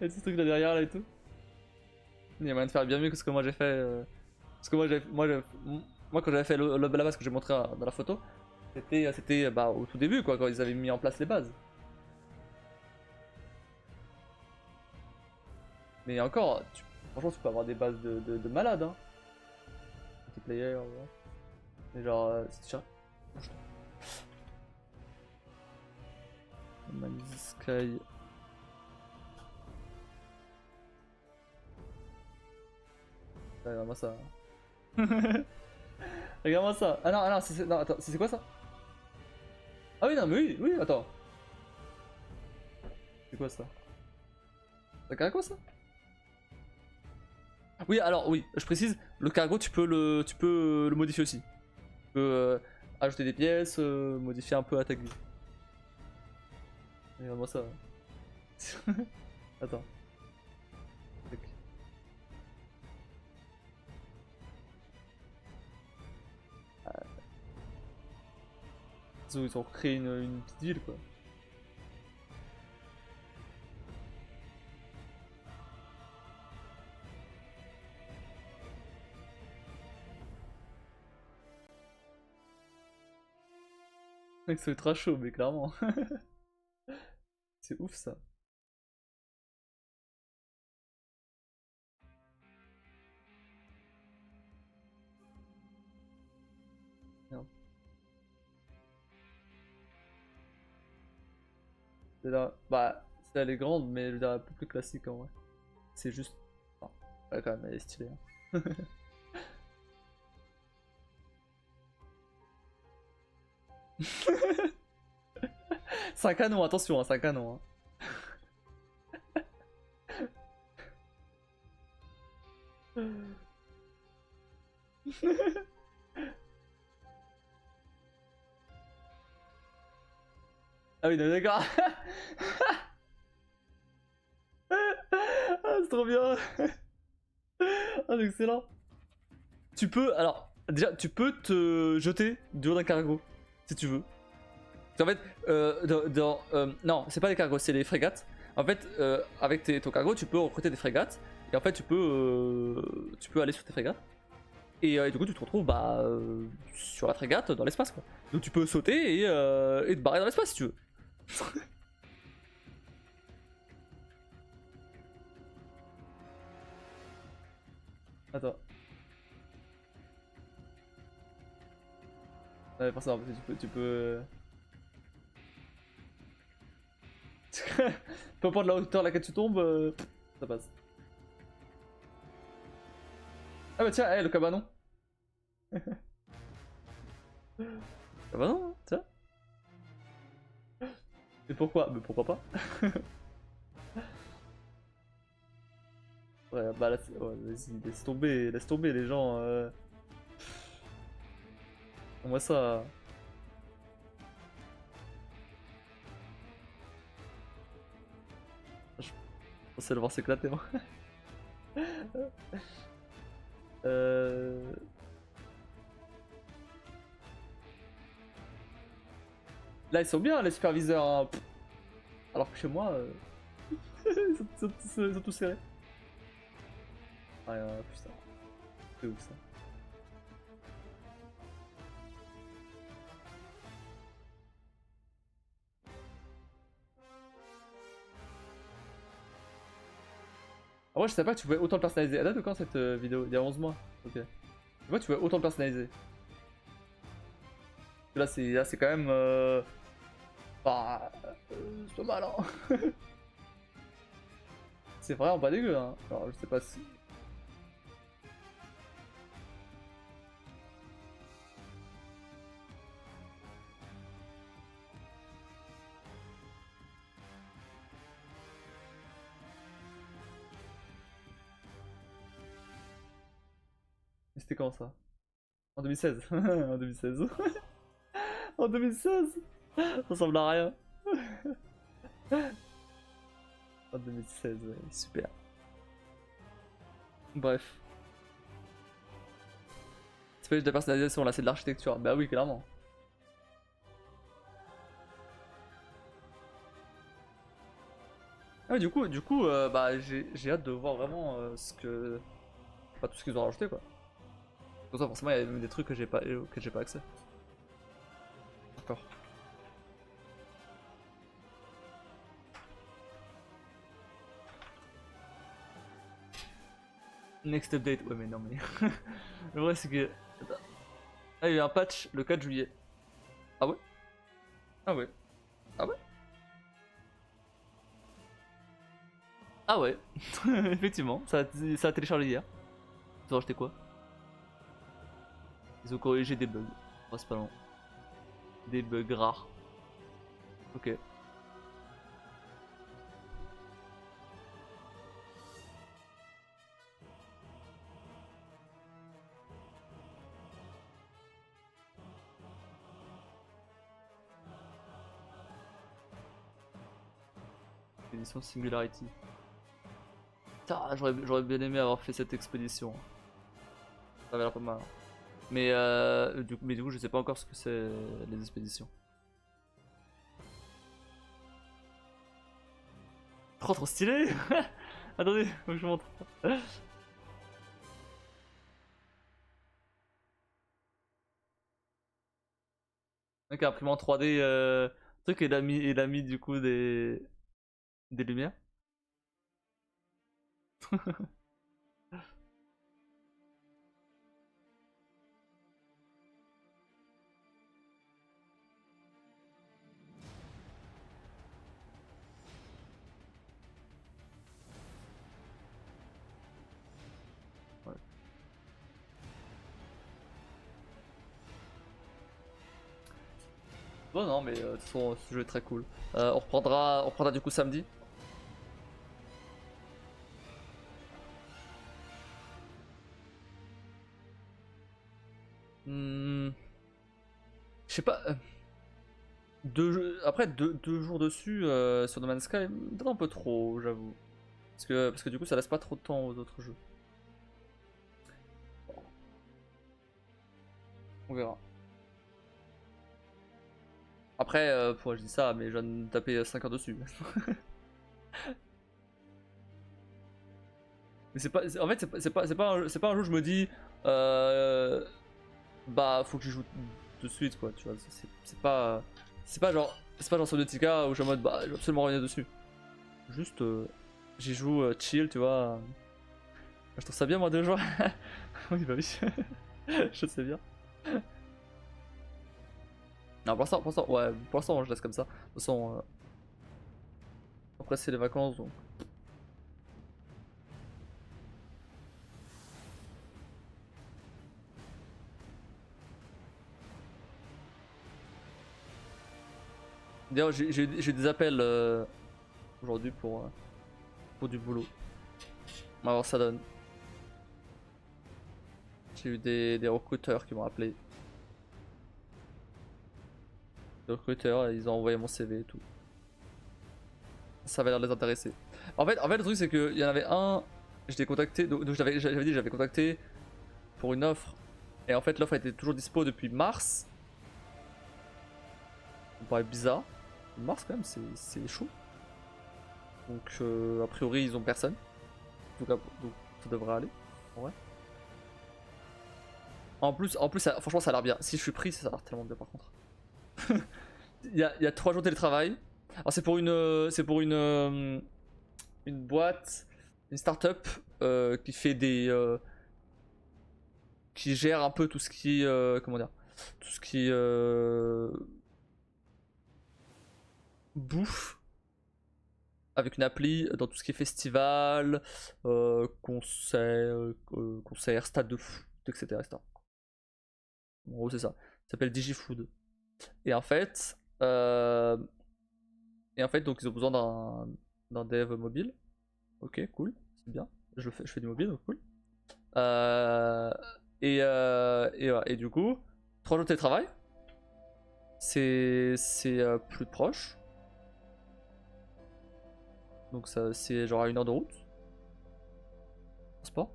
Et ce truc là derrière là et tout. Il y a moyen de faire bien mieux que ce que moi j'ai fait. Parce que moi quand j'avais fait la base que j'ai montré dans la photo, c'était bah, au tout début quoi, quand ils avaient mis en place les bases. Mais encore, franchement tu peux avoir des bases de malades hein. Multiplayer, ouais. Mais genre, c'est cher. Man's Sky. Regarde-moi ça. Regarde-moi ça. Ah non, non, attends, c'est quoi ça? Ah oui, non, mais oui, oui, attends. C'est quoi ça? C'est un cargo ça? Oui, alors oui, je précise, le cargo tu peux le modifier aussi. Tu peux ajouter des pièces, modifier un peu la tag vie. Regarde-moi ça. Attends. Tac. Ils ont recréé une petite ville quoi. Mec, c'est ultra chaud, mais clairement. C'est ouf ça. Merde. C'est là. Bah, elle est grande, mais je veux dire, un peu plus classique en vrai. C'est juste. Enfin, ouais, quand même, elle est stylée. Hein. C'est un canon, attention, hein, c'est un canon. Hein. Ah oui, d'accord. Ah, c'est trop bien. Ah, c'est excellent. Tu peux, alors, déjà, tu peux te jeter du haut d'un cargo, si tu veux. En fait, non, c'est pas des cargos, c'est les frégates. En fait, avec ton cargo, tu peux recruter des frégates. Et en fait, tu peux aller sur tes frégates. Et du coup, tu te retrouves bah, sur la frégate dans l'espace. Quoi. Donc tu peux sauter et te barrer dans l'espace si tu veux. Attends. Ouais, pour ça, peu importe la hauteur à laquelle tu tombes, ça passe. Ah bah tiens, le cabanon. Cabanon, hein, tiens. Mais pourquoi? Mais pourquoi pas? Ouais, bah là, ouais, vas-y, laisse tomber les gens. Moi ça. Je pensais le voir s'éclater, moi. euh... Là, ils sont bien, les superviseurs. Hein. Alors que chez moi, ils sont tous serrés. Ah, putain, c'est ouf ça. En vrai, je savais pas que tu pouvais autant le personnaliser. Elle date de quand cette vidéo? Il y a 11 mois. Ok. Tu vois, tu pouvais autant le personnaliser. Là, c'est quand même. Bah. C'est pas mal, hein. C'est vraiment pas dégueu, hein. Alors, je sais pas si. Mais c'était quand ça? En 2016. En 2016. En 2016. Ça ressemble à rien. En 2016, ouais, super. Bref. C'est pas juste de la personnalisation, là, c'est de l'architecture. Bah oui, clairement. Ah, bah, j'ai hâte de voir vraiment ce que. Enfin, tout ce qu'ils ont rajouté quoi. Pour ça, forcément, il y a même des trucs que j'ai pas, auxquels j'ai pas accès. D'accord. Next update, ouais, mais non, mais. Le vrai, c'est que. Attends. Ah, il y a eu un patch le 4 juillet. Ah ouais? Ah ouais? Ah ouais? Ah ouais? Effectivement, ça a téléchargé hier. Ils ont rajouté quoi? Ils ont corrigé des bugs. Oh, c'est pas long. Des bugs rares. Ok. Expédition Singularity. Putain, j'aurais bien aimé avoir fait cette expédition. Ça avait l'air pas mal. Mais du coup, je sais pas encore ce que c'est les expéditions. Trop stylé. Attendez, faut que je vous montre. Mec a imprimé en 3D truc et il a mis du coup des lumières. Ouais. Bon non mais de toute façon ce jeu est très cool. On reprendra du coup samedi. Hmm, je sais pas. Après deux jours dessus sur No Man's Sky, peut-être un peu trop, j'avoue. Parce que du coup ça laisse pas trop de temps aux autres jeux. On verra. Après, pourquoi je dis ça, mais je viens de me taper 5 heures dessus. Mais en fait, c'est pas un jeu où je me dis, euh, bah, faut que je joue de suite, quoi, tu vois. C'est pas genre Subnautica où je suis en mode, bah, je vais absolument revenir dessus. Juste, j'y joue chill, tu vois. Je trouve ça bien, moi, de jouer. Oui, bah oui, je sais bien. Non, ouais, pour l'instant, je laisse comme ça. De toute façon, après, c'est les vacances, donc. D'ailleurs, j'ai eu des appels aujourd'hui pour du boulot. On va voir ça donne. J'ai eu des recruteurs qui m'ont appelé. Des recruteurs, ils ont envoyé mon CV et tout. Ça avait l'air de les intéresser. En fait, le truc, c'est qu'il y en avait un, j'étais contacté, donc j'avais dit, j'avais contacté pour une offre. Et en fait, l'offre était toujours dispo depuis mars. Ça me paraît bizarre. Mars, quand même, c'est chaud. Donc, a priori, ils ont personne. Donc ça devrait aller. En vrai. En plus franchement, ça a l'air bien. Si je suis pris, ça a l'air tellement bien par contre. Il y a 3 jours de télétravail. Alors, c'est pour une boîte, une start-up qui fait qui gère un peu tout ce qui comment dire, tout ce qui bouffe avec une appli dans tout ce qui est festival, concert, stade de foot, etc., etc. En gros, c'est ça. Ça s'appelle DigiFood. Et en fait, euh, donc ils ont besoin d'un dev mobile. Ok, cool, c'est bien. Je fais du mobile, donc cool. Euh, et du coup, 3 jours de télétravail, c'est plus proche. Donc ça, c'est genre à 1 heure de route, transport.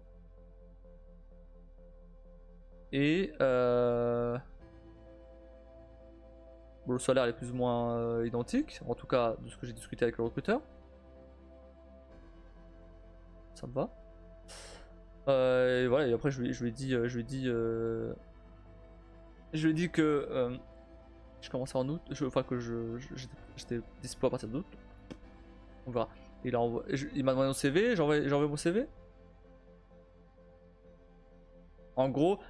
Et bon, le salaire est plus ou moins identique, en tout cas de ce que j'ai discuté avec le recruteur. ça me va. Et voilà, et après je lui ai dit, que je commençais en août, enfin que j'étais dispo à partir d'août. On verra. Il m'a demandé mon CV, j'ai envoyé mon CV. En gros,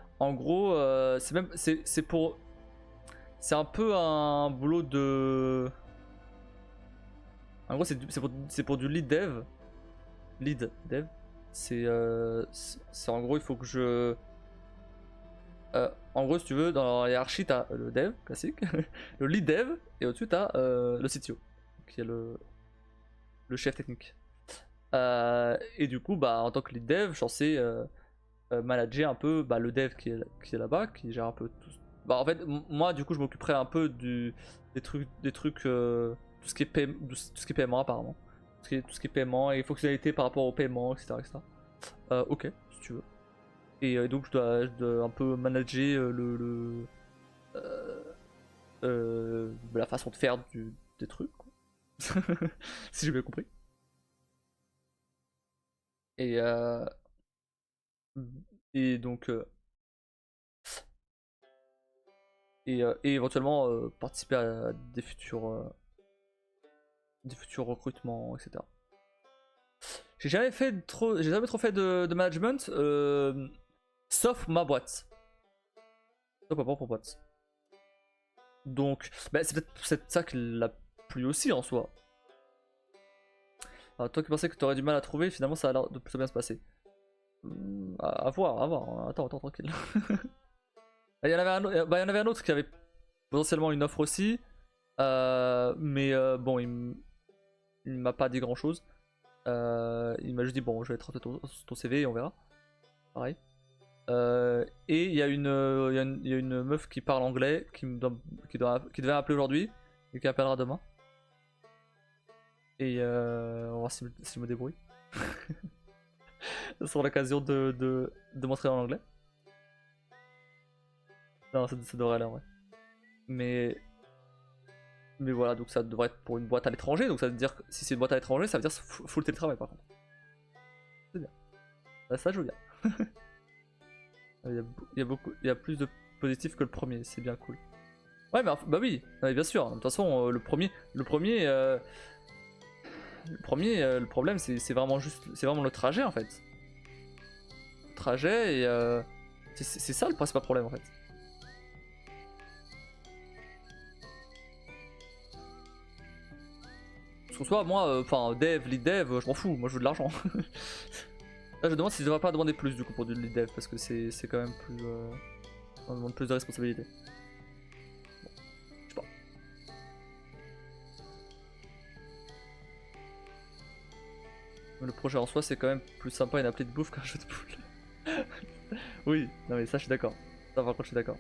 c'est un peu un boulot de. En gros, c'est pour du lead dev. Lead dev. C'est en gros, il faut que je. En gros, si tu veux, dans la hiérarchie, t'as le dev classique, le lead dev, et au-dessus, t'as le CTO, qui est le chef technique. Et du coup, bah, en tant que lead dev, je suis censé manager un peu le dev qui est là-bas, qui gère un peu tout. Bah, en fait, moi, du coup, je m'occuperai un peu des trucs tout ce qui est tout ce qui est paiement, apparemment. Tout ce qui est paiement et fonctionnalités par rapport au paiement, etc. etc. Ok, si tu veux. Et donc je dois un peu manager la façon de faire des trucs, quoi. Si j'ai bien compris. Et, euh, et donc et éventuellement participer à des futurs recrutements, etc. J'ai jamais trop fait de management, sauf ma boîte, sauf ma propre boîte. Donc, bah, c'est peut-être ça qui l'a plu aussi en soi. Alors, toi qui pensais que tu aurais du mal à trouver, finalement ça a l'air de plutôt bien se passer. À voir, à voir. Attends, tranquille. Il y en avait il y en avait un autre qui avait potentiellement une offre aussi. Mais bon, il m'a pas dit grand chose. Il m'a juste dit bon, je vais te rentrer ton CV et on verra. Pareil. Et il y a il y a une meuf qui parle anglais qui devait appeler aujourd'hui et qui appellera demain. Et on va voir si je me débrouille. Ça sera l'occasion de m'entraîner en anglais. Non, ça devrait aller en vrai. Mais, mais voilà, donc ça devrait être pour une boîte à l'étranger. Donc ça veut dire que si c'est une boîte à l'étranger, ça veut dire full télétravail par contre. C'est bien. Ça joue bien. Il y a plus de positifs que le premier, c'est bien cool. Ouais, mais bah oui, ouais, bien sûr. De toute façon, le problème, c'est vraiment c'est vraiment le trajet en fait. Le trajet et c'est ça le principal problème en fait. Parce que soit moi, enfin dev, lead dev, je m'en fous, moi je veux de l'argent. Là, je demande si je devrais pas demander plus du coup pour du lead dev parce que c'est quand même plus, on demande plus de responsabilités. Bon, je sais pas. Mais le projet en soi, c'est quand même plus sympa une appli de bouffe qu'un jeu de boules. Oui, non mais ça, je suis d'accord. Ça, par contre, je suis d'accord.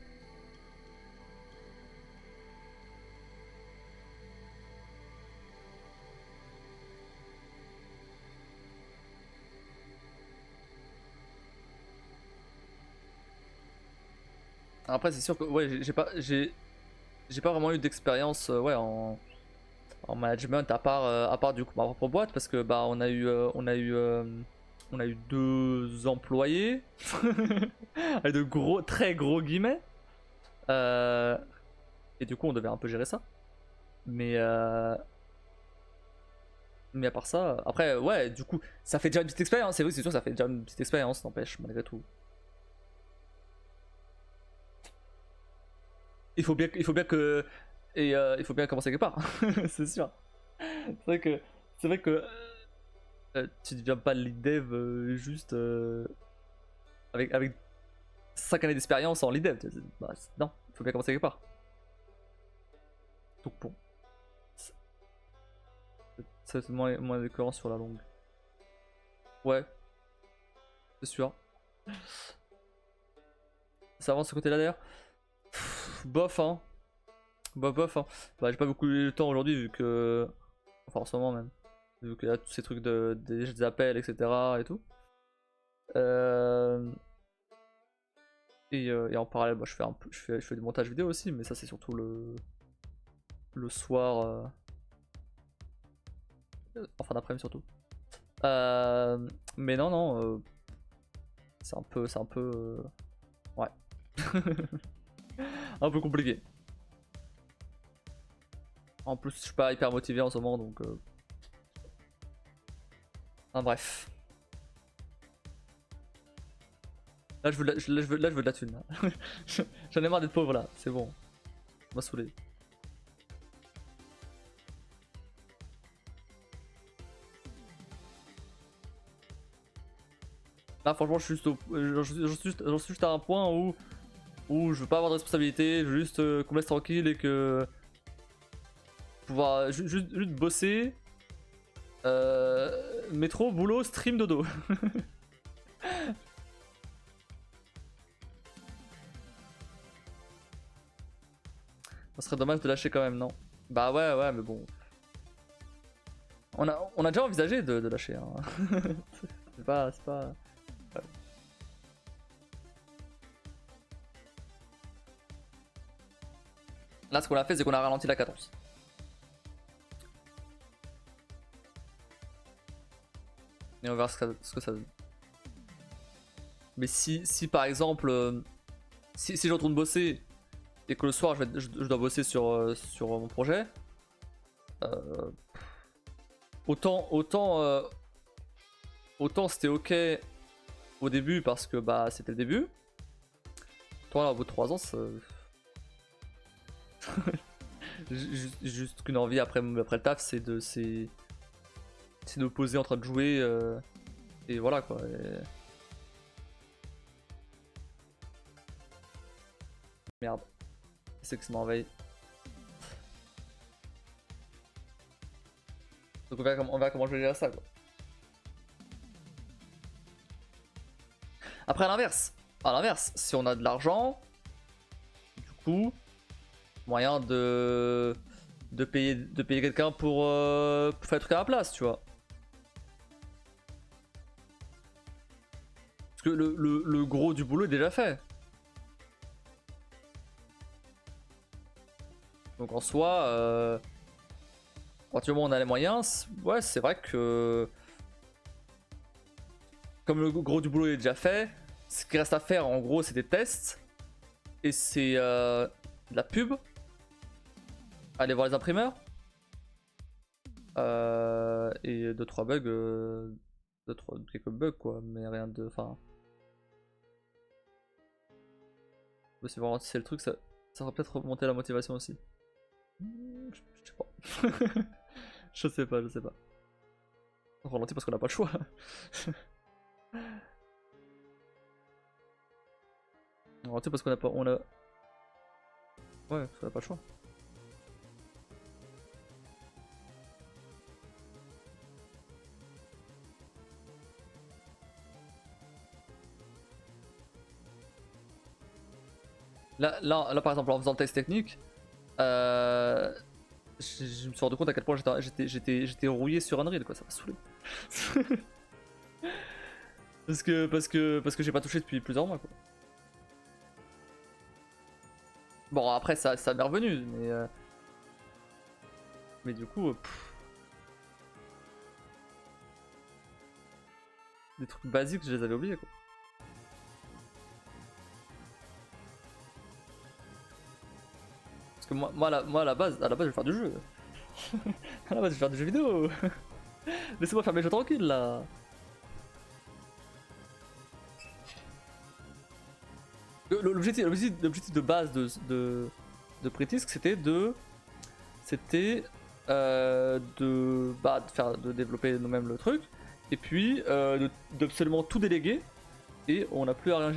Après, c'est sûr que ouais, j'ai pas vraiment eu d'expérience ouais, en management à part du coup ma propre boîte parce que bah on a eu deux employés avec de gros très gros guillemets. Euh, et du coup, on devait un peu gérer ça. Mais mais à part ça, après ouais, du coup, ça fait déjà une petite expérience. C'est vrai, c'est sûr, ça fait déjà une petite expérience, n'empêche malgré tout. Il faut bien que il faut bien commencer quelque part, c'est sûr. C'est vrai que c'est vrai que tu deviens pas lead dev juste avec 5 années d'expérience en lead dev. Bah, non, il faut bien commencer quelque part. Donc bon, c'est moins d'écœurant sur la longue. Ouais, c'est sûr. Ça avance ce côté-là d'ailleurs. Bof, hein. Bof, hein. Bah, j'ai pas beaucoup eu le temps aujourd'hui vu que. Enfin, en ce moment même. Vu qu'il y a tous ces trucs des appels, etc. et tout. Euh, et en parallèle, bah, je fais un peu, je fais du montage vidéo aussi, mais ça c'est surtout le soir, en fin d'après-midi surtout. Mais non, non, c'est un peu, ouais, un peu compliqué. En plus, je suis pas hyper motivé en ce moment, donc. Enfin, bref. Là, je veux de la thune. J'en ai marre d'être pauvre là, c'est bon. Ça m'a saoulé. Là, franchement, je suis juste, j'en suis juste à un point où je veux pas avoir de responsabilité, je veux juste qu'on me laisse tranquille et que. Pouvoir juste bosser. Métro, boulot, stream, dodo. Ça serait dommage de lâcher quand même, non? Bah ouais, ouais, mais bon. On a déjà envisagé de lâcher. Hein. C'est pas. Ouais. Là, ce qu'on a fait, c'est qu'on a ralenti la cadence. Et on verra ce que ça donne. Mais si par exemple, si je retourne bosser et que le soir je dois bosser sur mon projet, autant c'était ok au début parce que bah c'était le début. Toi là, au bout de 3 ans, juste qu'une envie après le taf, c'est de me poser en train de jouer et voilà quoi. Merde, c'est que ça m'envahit. Donc on verra comment je vais gérer ça quoi. Après à l'inverse, si on a de l'argent, du coup, moyen de payer quelqu'un pour faire le truc à la place, tu vois. Parce que le gros du boulot est déjà fait. Donc en soi, à partir du moment où on a les moyens, ouais, c'est vrai que comme le gros du boulot est déjà fait, ce qui reste à faire en gros c'est des tests et c'est de la pub. Aller voir les imprimeurs et 2-3 bugs, quelques bugs quoi, mais rien de, enfin. C'est vraiment si c'est le truc, ça va peut-être remonter la motivation aussi. Je sais pas. Je sais pas. On ralentit parce qu'on n'a pas le choix. On ralentit parce qu'on a pas. Ouais, parce qu'on a pas le choix. Là, par exemple, en faisant le test technique, je me suis rendu compte à quel point j'étais rouillé sur Unreal, quoi, ça m'a saoulé. parce que j'ai pas touché depuis plusieurs mois, quoi. Bon, après, ça m'est revenu, mais du coup, des trucs basiques, je les avais oubliés, quoi. Parce que moi à la base, je vais faire du jeu. À la base, je vais faire du jeu vidéo. Laissez-moi faire mes jeux tranquilles, là. L'objectif de base de Pretisk, c'était de développer nous-mêmes le truc, et puis d'absolument tout déléguer, et on n'a plus à rien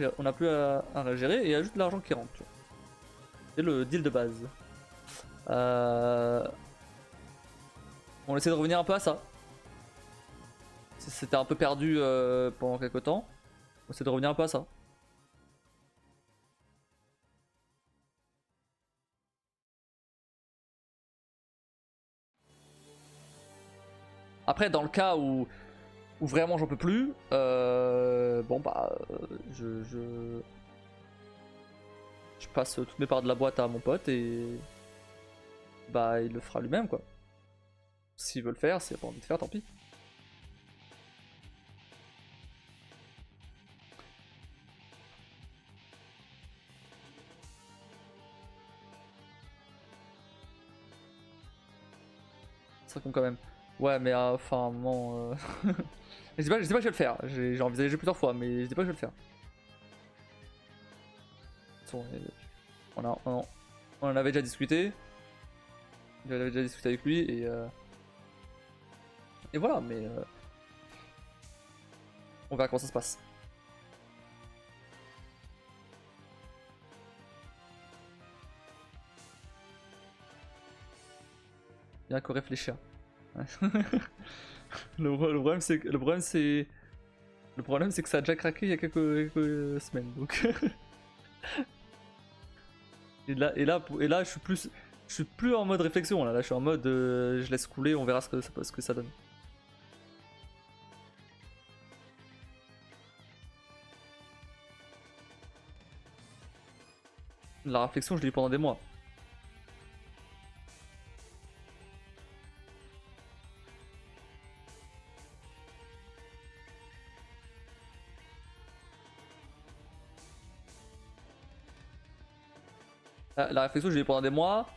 gérer, et il y a juste l'argent qui rentre. C'est le deal de base. On essaie de revenir un peu à ça. C'était un peu perdu pendant quelques temps. On essaie de revenir un peu à ça. Après, dans le cas où vraiment j'en peux plus, bon bah, je passe toutes mes parts de la boîte à mon pote et bah il le fera lui-même quoi. S'il veut le faire, s'il a pas envie de faire, tant pis. ça compte quand même. Ouais, mais enfin, à un moment. Je dis pas que je vais le faire. J'ai envisagé plusieurs fois, mais je dis pas que je vais le faire. On en avait déjà discuté. J'avais déjà discuté avec lui et voilà, mais on verra comment ça se passe. Bien qu'à réfléchir. Ouais. le problème c'est que ça a déjà craqué il y a quelques semaines donc. et là je suis plus en mode réflexion là je suis en mode je laisse couler, on verra ce que ça donne. La réflexion je l'ai eu pendant des mois. La réflexion, je l'ai eu pendant des mois.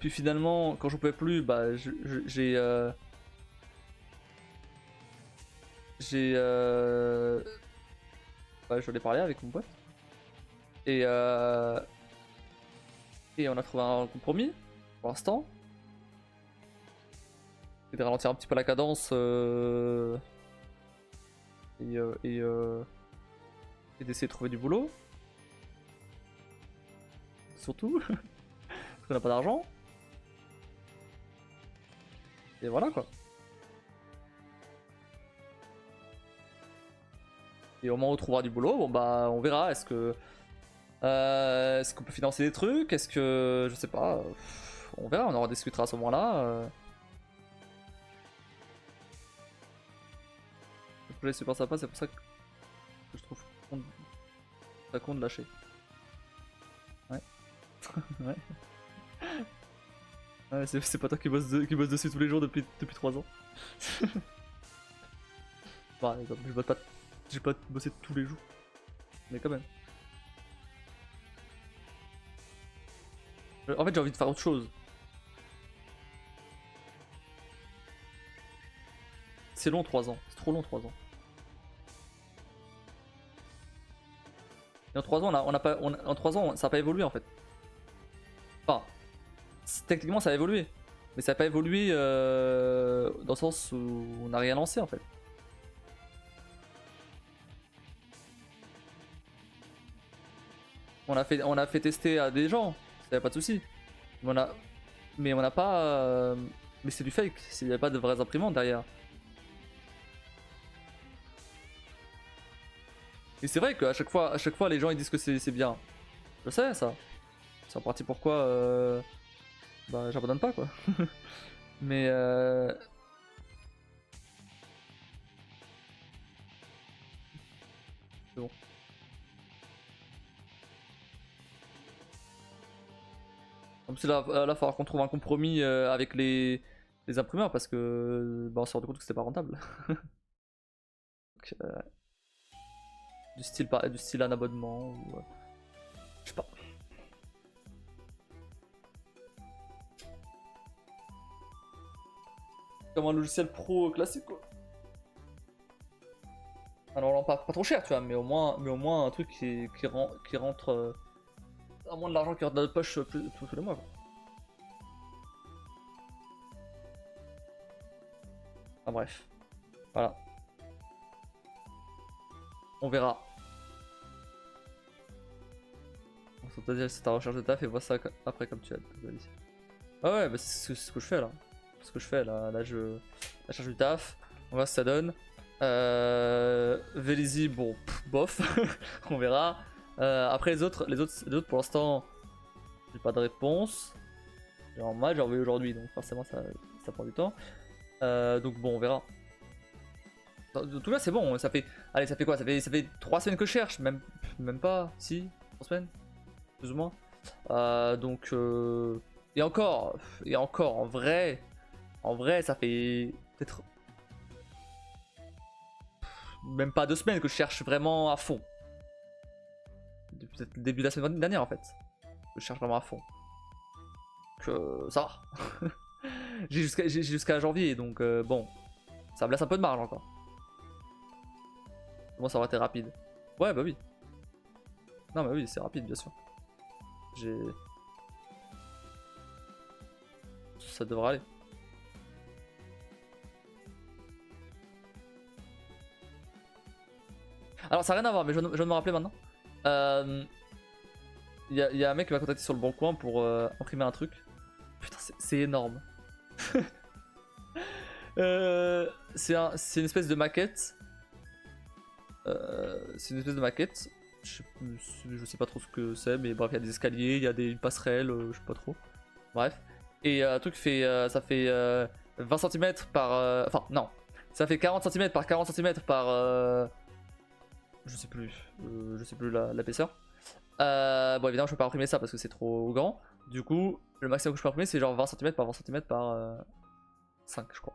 Puis finalement, quand je pouvais plus, bah, j'ai. Bah, je l'ai parlé avec mon pote. Et on a trouvé un compromis pour l'instant. C'est de ralentir un petit peu la cadence et d'essayer de trouver du boulot. Surtout. Parce qu'on n'a pas d'argent. Et voilà quoi. Et au moment où on trouvera du boulot, bon bah on verra. Est-ce qu'on peut financer des trucs? Est-ce que. Je sais pas. On verra, on en rediscutera à ce moment-là. Le projet est super sympa, c'est pour ça que je trouve ça con de lâcher. Ouais. Ouais. Ouais, c'est pas toi qui bosse dessus tous les jours depuis 3 ans. Bah, j'ai pas bossé tous les jours. Mais quand même. En fait, j'ai envie de faire autre chose. C'est long 3 ans. C'est trop long 3 ans. Et en 3 ans, en 3 ans, ça n'a pas évolué en fait. Enfin, techniquement, ça a évolué. Mais ça n'a pas évolué dans le sens où on n'a rien lancé en fait. On a fait tester à des gens, ça y a pas de souci. Mais on n'a pas. Mais c'est du fake, il n'y a pas de vraies imprimantes derrière. Et c'est vrai qu'à chaque fois, les gens ils disent que c'est bien. Je sais ça. C'est en partie pourquoi bah, j'abandonne pas quoi. Mais c'est bon. Comme si là, il va falloir qu'on trouve un compromis avec les imprimeurs parce que bah, on s'est rendu compte que c'était pas rentable. Donc, du style un abonnement ou je sais pas. Comme un logiciel pro classique quoi. Alors pas trop cher tu vois, mais au moins un truc qui rentre à moins de l'argent qui rentre dans notre poche tous les mois quoi. Enfin bref, voilà. On verra. On s'en dire c'est ta recherche de taf et vois ça après comme tu as dit. Ah ouais, bah c'est ce que je fais là. C'est ce que je fais là. Là je cherche du taf. On va voir ce que ça donne. Vélizy, bon, bof. On verra. Après les autres pour l'instant, j'ai pas de réponse. Genre moi j'ai envoyé aujourd'hui donc forcément ça prend du temps. Donc bon on verra. En tout cas c'est bon, ça fait quoi, ça fait 3 semaines que je cherche, même pas, si, 3 semaines, plus ou moins. Donc et encore en vrai ça fait peut-être même pas 2 semaines que je cherche vraiment à fond. Peut-être le début de la semaine dernière en fait. Je cherche vraiment à fond. Que ça va. j'ai jusqu'à janvier, donc bon, ça me laisse un peu de marge encore. Bon, ça aurait été rapide. Ouais, bah oui. Non, mais oui, c'est rapide, bien sûr. Ça devrait aller. Alors, ça n'a rien à voir, mais je viens de me rappeler maintenant. Il y a un mec qui m'a contacté sur le bon coin pour imprimer un truc. Putain, c'est énorme. C'est une espèce de maquette. Je sais pas trop ce que c'est, mais bref, il y a des escaliers, il y a des passerelles, je sais pas trop. Bref. Et un truc ça fait 20 cm par. Enfin, non. Ça fait 40 cm par 40 cm par. Je sais plus l'épaisseur. Bon, évidemment, je peux pas imprimer ça parce que c'est trop grand. Du coup, le maximum que je peux imprimer, c'est genre 20 cm par 20 cm par 5, je crois.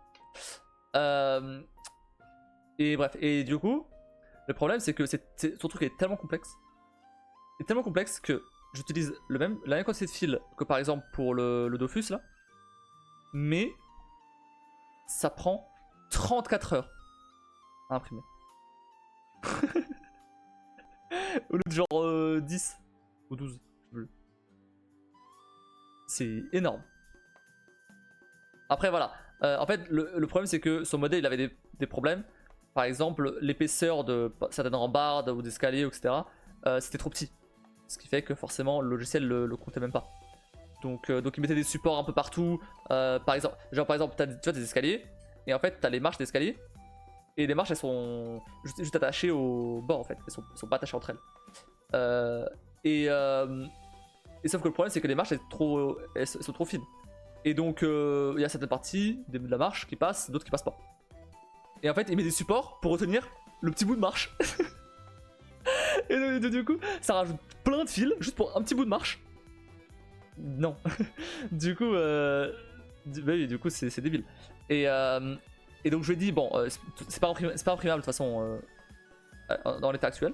Et bref, et du coup, le problème, c'est que son truc est tellement complexe. Il est tellement complexe que j'utilise la même quantité de fil que par exemple pour le Dofus là. Mais ça prend 34 heures à imprimer. Au lieu de genre 10 ou 12, je sais plus. C'est énorme. Après voilà, en fait le problème c'est que son modèle il avait des problèmes. Par exemple l'épaisseur de certaines rambardes ou d'escaliers etc. C'était trop petit. Ce qui fait que forcément le logiciel le comptait même pas. Donc il mettait des supports un peu partout. Par exemple tu vois des escaliers. Et en fait t'as les marches d'escalier. Et les marches elles sont juste attachées au bord en fait. Elles sont pas attachées entre elles. Et sauf que le problème c'est que les marches elles sont trop fines. Et donc il y a certaines parties de la marche qui passent, d'autres qui passent pas. Et en fait il met des supports pour retenir le petit bout de marche. Et donc, du coup ça rajoute plein de fils juste pour un petit bout de marche. Non. Du coup bah oui, du coup c'est débile. Et donc je lui ai dit bon c'est pas imprimable de toute façon dans l'état actuel.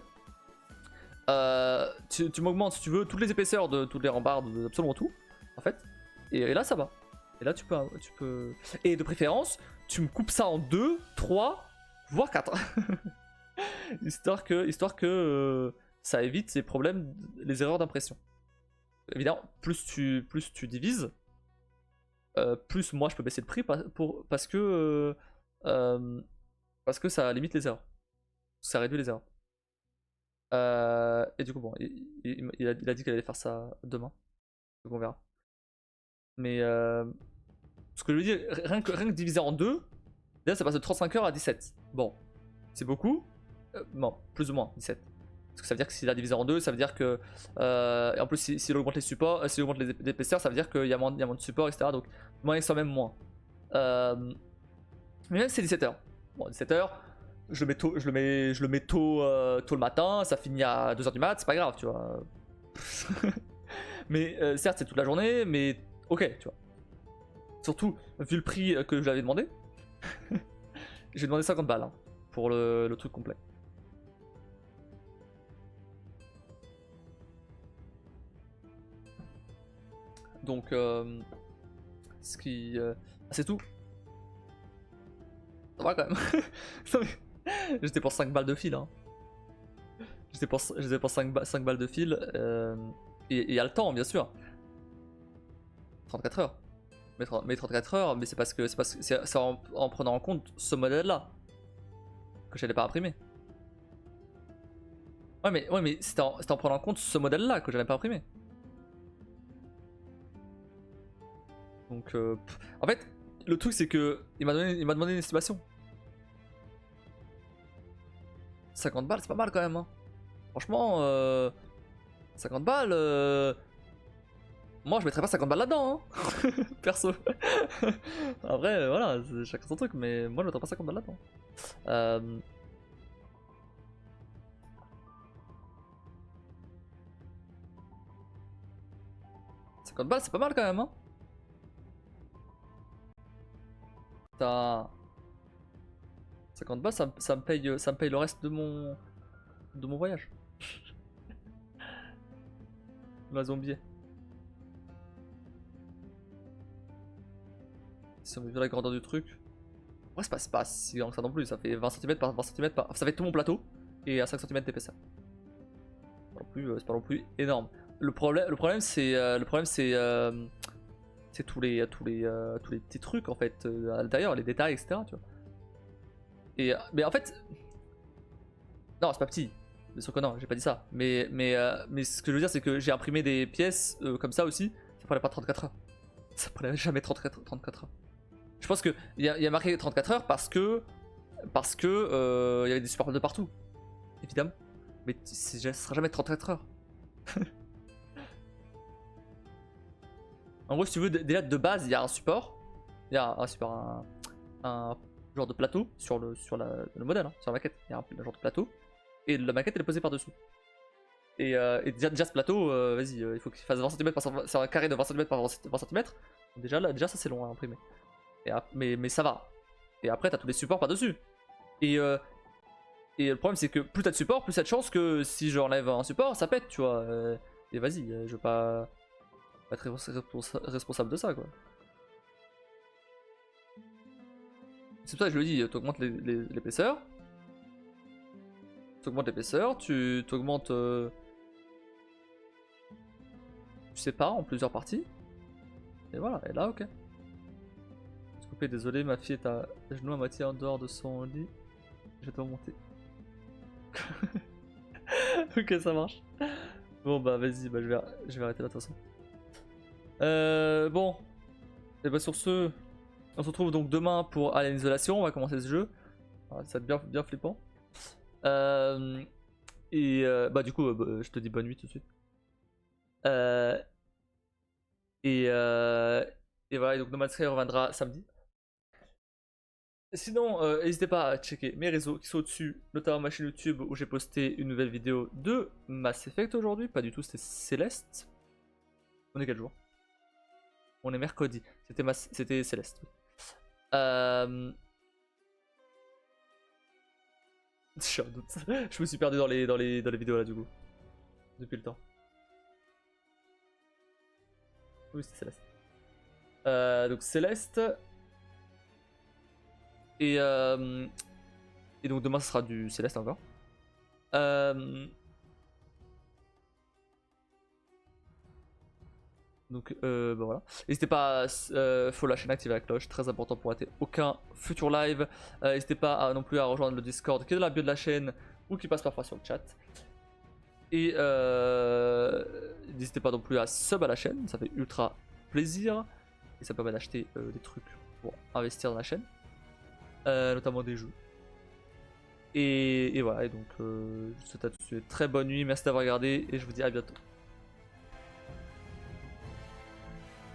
Tu m'augmentes si tu veux toutes les épaisseurs de toutes les rambardes, absolument tout en fait. Et là ça va. Et là tu peux. Et de préférence, tu me coupes ça en 2, 3, voire 4. histoire que ça évite ces problèmes, les erreurs d'impression. Évidemment, plus tu divises, plus moi je peux baisser le prix parce que ça limite les erreurs. Ça réduit les erreurs. Et du coup, bon, il a dit qu'il allait faire ça demain. Donc on verra. Mais ce que je veux dire, rien que diviser en 2, déjà ça passe de 35 heures à 17. Bon, c'est beaucoup. Non, plus ou moins 17. Parce que ça veut dire que s'il a divisé en 2, ça veut dire que. Et en plus, s'il augmente les supports, s'il augmente les épaisseurs, ça veut dire qu'il y a moins de supports, etc. Donc, moins soit même moins. Mais même si c'est 17 heures. Bon, 17 heures, je le mets tôt le matin, ça finit à 2 heures du mat, c'est pas grave, tu vois. Mais certes, c'est toute la journée, mais ok, tu vois. Surtout, vu le prix que je lui avais demandé, j'ai demandé 50 balles hein, pour le truc complet. Donc, ce qui. C'est tout. Ça va quand même. J'étais pour 5 balles de fil. Hein. J'étais pour 5 balles de fil. Et il y a le temps, bien sûr. 34 heures. Mais 34 heures, mais c'est parce que c'est en prenant en compte ce modèle-là que j'allais pas imprimer. Ouais, mais c'était en prenant en compte ce modèle-là que j'allais pas imprimer. Donc, en fait, le truc c'est que il m'a demandé une estimation. 50 balles, c'est pas mal quand même. Hein. Franchement, 50 balles. Moi, je mettrais pas 50 balles là-dedans, hein. Perso. Après, voilà, chacun son truc, mais moi, je mettrais pas 50 balles là-dedans. 50 balles, c'est pas mal quand même, hein. Putain. 50 balles, ça me paye le reste de mon voyage. Ma zombie. Si on veut la grandeur du truc. Ouais, c'est pas si grand que ça non plus. Ça fait 20 cm par 20 cm par. Ça fait tout mon plateau. Et à 5 cm d'épaisseur. C'est pas non plus énorme. Le problème c'est tous les petits trucs en fait à l'intérieur, les détails, etc. Tu vois. Et mais en fait, non, c'est pas petit. Bien sûr que non, j'ai pas dit ça. Mais ce que je veux dire, c'est que j'ai imprimé des pièces comme ça aussi. Ça prenait pas 34 heures. Ça prenait jamais 34 heures. Je pense qu'il y a marqué 34 heures parce que il y avait des supports de partout, évidemment. Mais ça sera jamais 34 heures. En gros, si tu veux, déjà de base, il y a un support. Il y a un genre de plateau sur le modèle, hein, sur la maquette. Il y a un genre de plateau. Et la maquette, elle est posée par-dessus. Et déjà ce plateau, vas-y, il faut qu'il fasse 20 cm c'est un carré de 20 cm par 20 cm. Donc déjà ça, c'est long à imprimer. Mais ça va. Et après, t'as tous les supports par-dessus. Et le problème, c'est que plus t'as de support, plus t'as de chance que si j'enlève un support, ça pète, tu vois. Et vas-y, je veux pas être responsable de ça, quoi. C'est pour ça que je le dis, t'augmentes l'épaisseur. T'augmentes l'épaisseur, tu t'augmentes... tu sépares en plusieurs parties. Et voilà, et là, ok. Désolé, ma fille est à genoux à moitié en dehors de son lit. Je dois monter. Ok, ça marche. Bon bah vas-y, bah, je vais arrêter là de toute façon. Bon. Et bah sur ce, on se retrouve donc demain pour Alien Isolation. On va commencer ce jeu. Alors, ça va être bien flippant. Bah du coup, je te dis bonne nuit tout de suite. Et voilà, donc Nomad Sky reviendra samedi. Sinon, n'hésitez pas à checker mes réseaux qui sont au-dessus, notamment ma chaîne YouTube où j'ai posté une nouvelle vidéo de Mass Effect aujourd'hui. Pas du tout, c'était Céleste. On est quel jour? On est mercredi. C'était Céleste. Je suis en doute. Je me suis perdu dans les vidéos là du coup. Depuis le temps. Oui, c'était Céleste. Donc Céleste. Et donc demain ce sera du Céleste encore. Donc bah voilà. N'hésitez pas à follow la chaîne, activer la cloche, très important pour rater aucun futur live. N'hésitez pas non plus à rejoindre le Discord qui est dans la bio de la chaîne ou qui passe parfois sur le chat. Et n'hésitez pas non plus à sub à la chaîne, ça fait ultra plaisir. Et ça permet d'acheter des trucs pour investir dans la chaîne. Notamment des jeux. Et voilà, et donc je vous souhaite à tous une très bonne nuit, merci d'avoir regardé et je vous dis à bientôt.